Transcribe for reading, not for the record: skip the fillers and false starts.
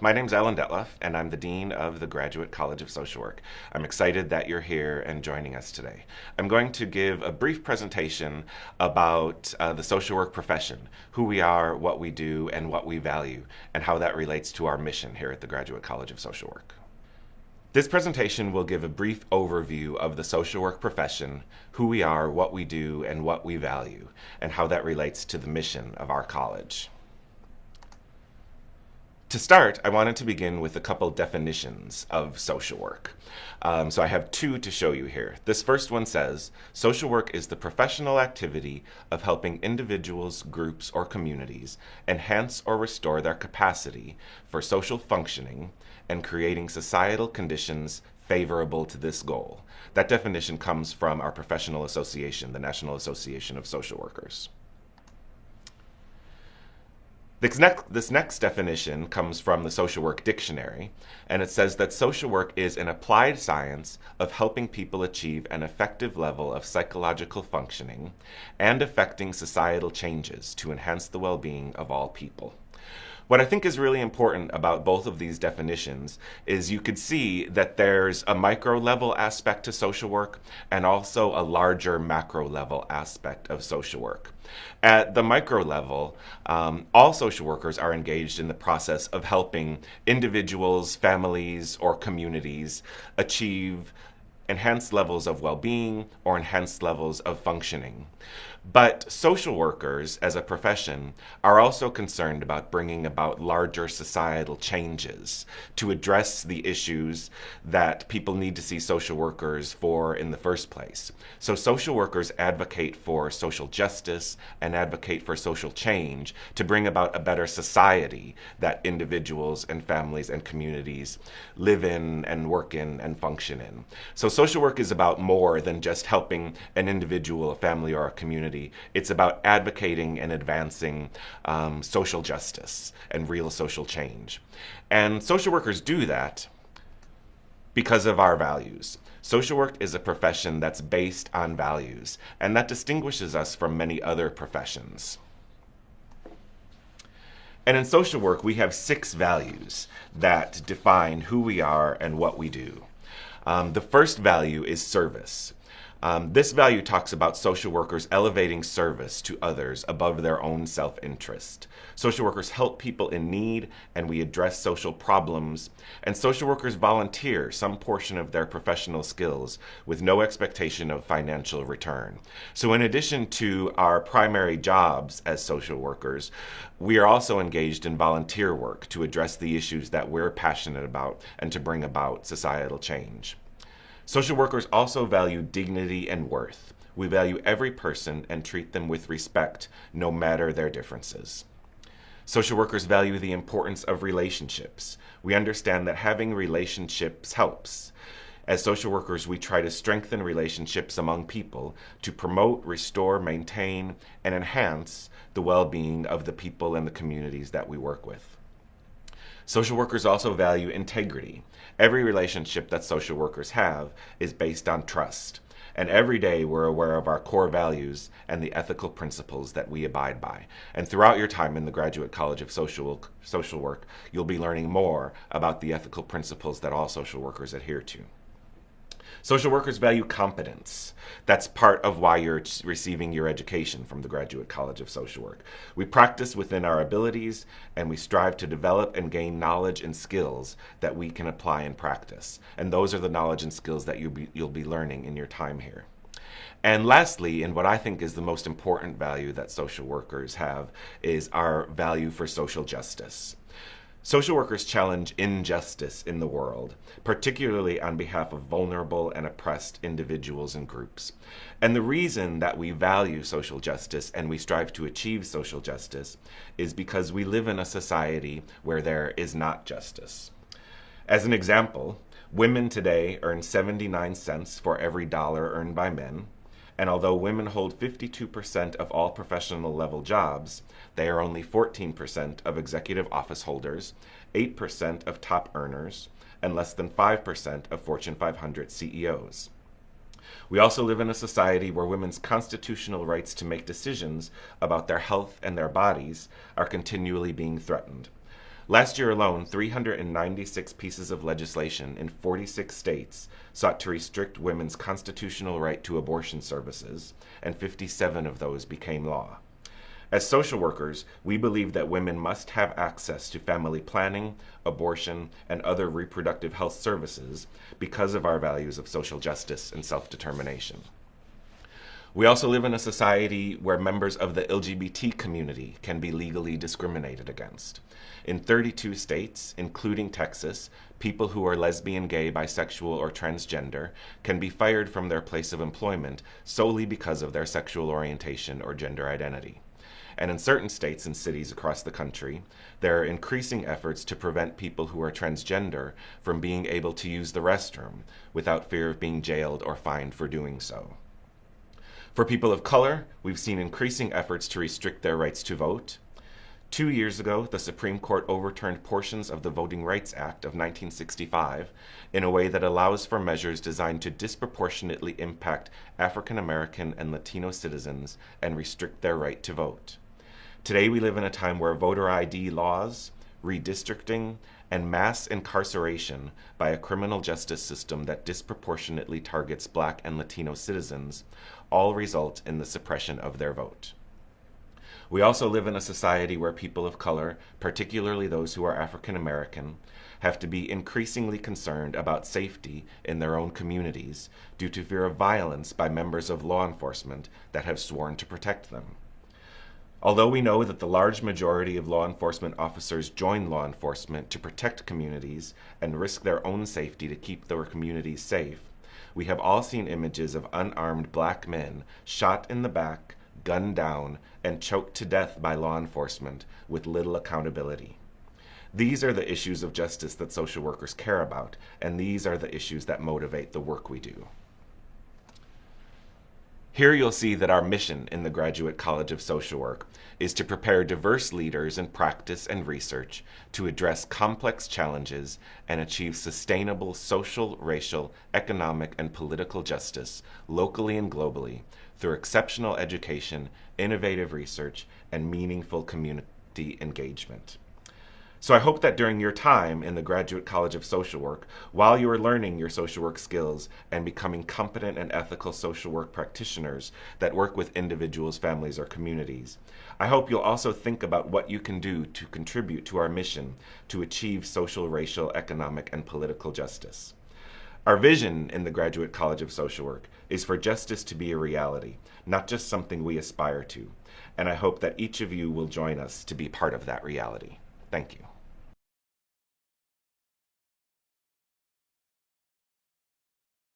My name's Alan Detloff, and I'm the Dean of the Graduate College of Social Work. I'm excited that you're here and joining us today. I'm going to give a brief presentation about the social work profession, who we are, what we do, and what we value, and how that relates to our mission here at the Graduate College of Social Work. This presentation will give a brief overview of the social work profession, who we are, what we do, and what we value, and how that relates to the mission of our college. To start, I wanted to begin with a couple definitions of social work. So I have two to show you here. This first one says, social work is the professional activity of helping individuals, groups, or communities enhance or restore their capacity for social functioning and creating societal conditions favorable to this goal. That definition comes from our professional association, the National Association of Social Workers. This next definition comes from the Social Work Dictionary, and it says that social work is an applied science of helping people achieve an effective level of psychological functioning and affecting societal changes to enhance the well-being of all people. What I think is really important about both of these definitions is you could see that there's a micro level aspect to social work and also a larger macro level aspect of social work. At the micro level, all social workers are engaged in the process of helping individuals, families, or communities achieve enhanced levels of well-being or enhanced levels of functioning. But social workers as a profession are also concerned about bringing about larger societal changes to address the issues that people need to see social workers for in the first place. So social workers advocate for social justice and advocate for social change to bring about a better society that individuals and families and communities live in and work in and function in. So social work is about more than just helping an individual, a family, or a community. It's about advocating and advancing social justice and real social change. And social workers do that because of our values. Social work is a profession that's based on values, and that distinguishes us from many other professions. And in social work, we have 6 values that define who we are and what we do. The first value is service. This value talks about social workers elevating service to others above their own self-interest. Social workers help people in need, and we address social problems. And social workers volunteer some portion of their professional skills with no expectation of financial return. So in addition to our primary jobs as social workers, we are also engaged in volunteer work to address the issues that we're passionate about and to bring about societal change. Social workers also value dignity and worth. We value every person and treat them with respect, no matter their differences. Social workers value the importance of relationships. We understand that having relationships helps. As social workers, we try to strengthen relationships among people to promote, restore, maintain, and enhance the well-being of the people and the communities that we work with. Social workers also value integrity. Every relationship that social workers have is based on trust. And every day we're aware of our core values and the ethical principles that we abide by. And throughout your time in the Graduate College of Social Work, you'll be learning more about the ethical principles that all social workers adhere to. Social workers value competence. That's part of why you're receiving your education from the Graduate College of Social Work. We practice within our abilities, and we strive to develop and gain knowledge and skills that we can apply in practice. And those are the knowledge and skills that you'll be learning in your time here. And lastly, and what I think is the most important value that social workers have, is our value for social justice. Social workers challenge injustice in the world, particularly on behalf of vulnerable and oppressed individuals and groups. And the reason that we value social justice and we strive to achieve social justice is because we live in a society where there is not justice. As an example, women today earn 79 cents for every dollar earned by men. And although women hold 52% of all professional level jobs, they are only 14% of executive office holders, 8% of top earners, and less than 5% of Fortune 500 CEOs. We also live in a society where women's constitutional rights to make decisions about their health and their bodies are continually being threatened. Last year alone, 396 pieces of legislation in 46 states sought to restrict women's constitutional right to abortion services, and 57 of those became law. As social workers, we believe that women must have access to family planning, abortion, and other reproductive health services because of our values of social justice and self-determination. We also live in a society where members of the LGBT community can be legally discriminated against. In 32 states, including Texas, people who are lesbian, gay, bisexual, or transgender can be fired from their place of employment solely because of their sexual orientation or gender identity. And in certain states and cities across the country, there are increasing efforts to prevent people who are transgender from being able to use the restroom without fear of being jailed or fined for doing so. For people of color, we've seen increasing efforts to restrict their rights to vote. 2 years ago, the Supreme Court overturned portions of the Voting Rights Act of 1965 in a way that allows for measures designed to disproportionately impact African American and Latino citizens and restrict their right to vote. Today, we live in a time where voter ID laws, redistricting, and mass incarceration by a criminal justice system that disproportionately targets Black and Latino citizens all result in the suppression of their vote. We also live in a society where people of color, particularly those who are African American, have to be increasingly concerned about safety in their own communities due to fear of violence by members of law enforcement that have sworn to protect them. Although we know that the large majority of law enforcement officers join law enforcement to protect communities and risk their own safety to keep their communities safe, we have all seen images of unarmed Black men shot in the back, gunned down, and choked to death by law enforcement with little accountability. These are the issues of justice that social workers care about, and these are the issues that motivate the work we do. Here you'll see that our mission in the Graduate College of Social Work is to prepare diverse leaders in practice and research to address complex challenges and achieve sustainable social, racial, economic, and political justice locally and globally through exceptional education, innovative research, and meaningful community engagement. So I hope that during your time in the Graduate College of Social Work, while you are learning your social work skills and becoming competent and ethical social work practitioners that work with individuals, families, or communities, I hope you'll also think about what you can do to contribute to our mission to achieve social, racial, economic, and political justice. Our vision in the Graduate College of Social Work is for justice to be a reality, not just something we aspire to. And I hope that each of you will join us to be part of that reality. Thank you.